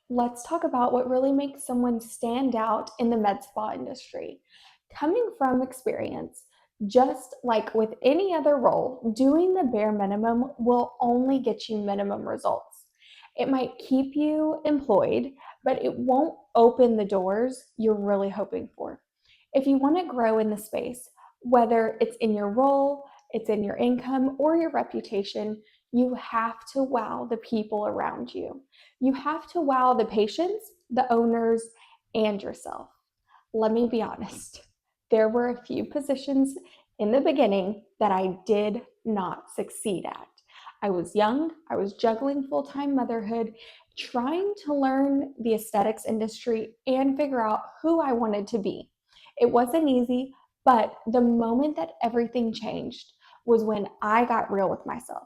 Let's talk about what really makes someone stand out in the med spa industry. Coming from experience, just like with any other role, doing the bare minimum will only get you minimum results. It might keep you employed, but it won't open the doors you're really hoping for. If you want to grow in the space, whether it's in your role, it's in your income, or your reputation, you have to wow the people around you. You have to wow the patients, the owners, and yourself. Let me be honest. There were a few positions in the beginning that I did not succeed at. I was young, I was juggling full time motherhood, trying to learn the aesthetics industry and figure out who I wanted to be. It wasn't easy, but the moment that everything changed was when I got real with myself.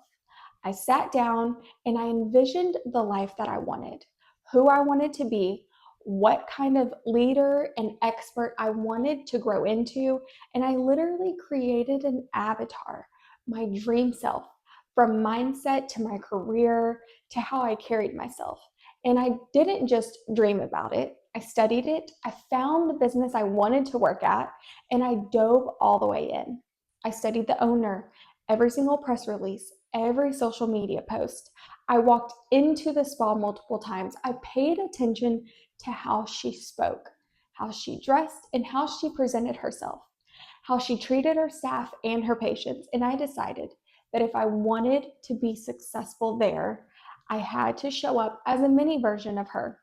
I sat down and I envisioned the life that I wanted, who I wanted to be, what kind of leader and expert I wanted to grow into. And I literally created an avatar, my dream self, from mindset to my career to how I carried myself. And I didn't just dream about it. I studied it. I found the business I wanted to work at, and I dove all the way in. I studied the owner, every single press release, every social media post. I walked into the spa multiple times. I paid attention to how she spoke, how she dressed, and how she presented herself, how she treated her staff and her patients. And I decided that if I wanted to be successful there, I had to show up as a mini version of her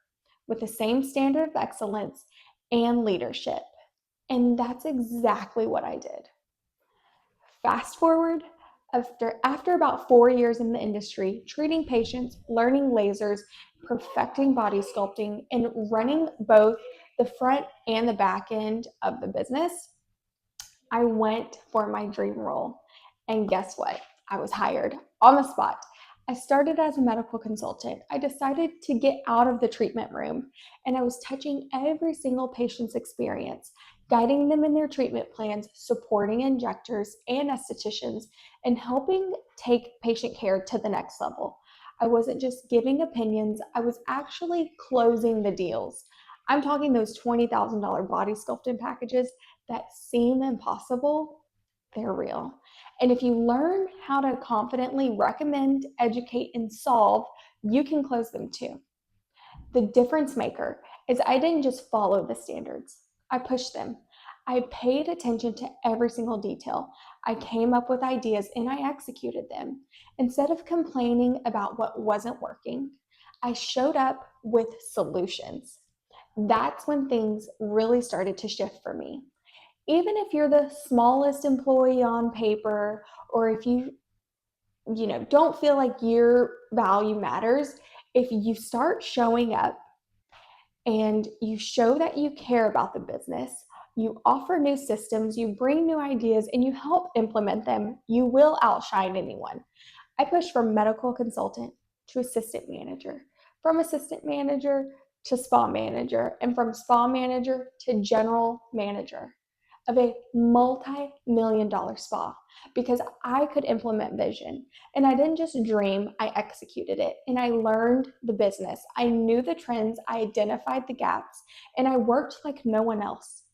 with the same standard of excellence and leadership. And that's exactly what I did. Fast forward, after about 4 years in the industry, treating patients, learning lasers, perfecting body sculpting, and running both the front and the back end of the business, I went for my dream role. And guess what? I was hired on the spot. I started as a medical consultant. I decided to get out of the treatment room, and I was touching every single patient's experience, guiding them in their treatment plans, supporting injectors and estheticians, and helping take patient care to the next level. I wasn't just giving opinions, I was actually closing the deals. I'm talking those $20,000 body sculpting packages that seem impossible, they're real. And if you learn how to confidently recommend, educate, and solve, you can close them too. The difference maker is I didn't just follow the standards, I pushed them. I paid attention to every single detail. I came up with ideas and I executed them. Instead of complaining about what wasn't working, I showed up with solutions. That's when things really started to shift for me. Even if you're the smallest employee on paper, or if you don't feel like your value matters, if you start showing up and you show that you care about the business, you offer new systems, you bring new ideas, and you help implement them, you will outshine anyone. I pushed from medical consultant to assistant manager, from assistant manager to spa manager, and from spa manager to general manager of a multi-million-dollar spa because I could implement vision. And I didn't just dream, I executed it. And I learned the business. I knew the trends, I identified the gaps, and I worked like no one else.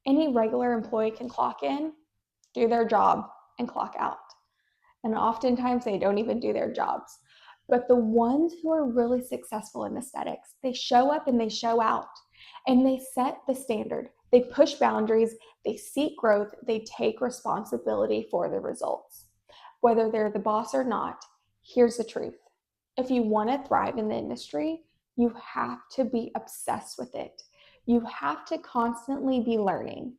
Any regular employee can clock in, do their job, and clock out. And oftentimes they don't even do their jobs. But the ones who are really successful in aesthetics, they show up and they show out and they set the standard. They push boundaries, they seek growth, they take responsibility for the results. Whether they're the boss or not, here's the truth. If you want to thrive in the industry, you have to be obsessed with it. You have to constantly be learning.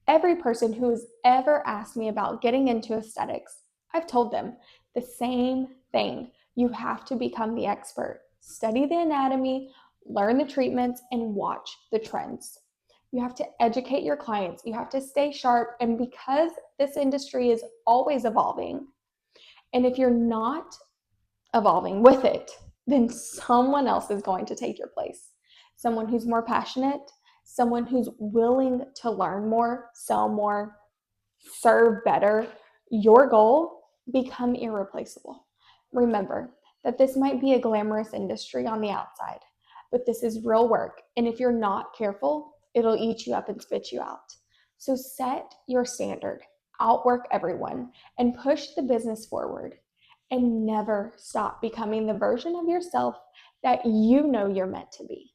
Every person who has ever asked me about getting into aesthetics, I've told them the same thing. You have to become the expert. Study the anatomy, learn the treatments, and watch the trends. You have to educate your clients. You have to stay sharp. And because this industry is always evolving, and if you're not evolving with it, then someone else is going to take your place. Someone who's more passionate, someone who's willing to learn more, sell more, serve better. Your goal, become irreplaceable. Remember that this might be a glamorous industry on the outside, but this is real work. And if you're not careful, it'll eat you up and spit you out. So set your standard, outwork everyone, and push the business forward. And never stop becoming the version of yourself that you know you're meant to be.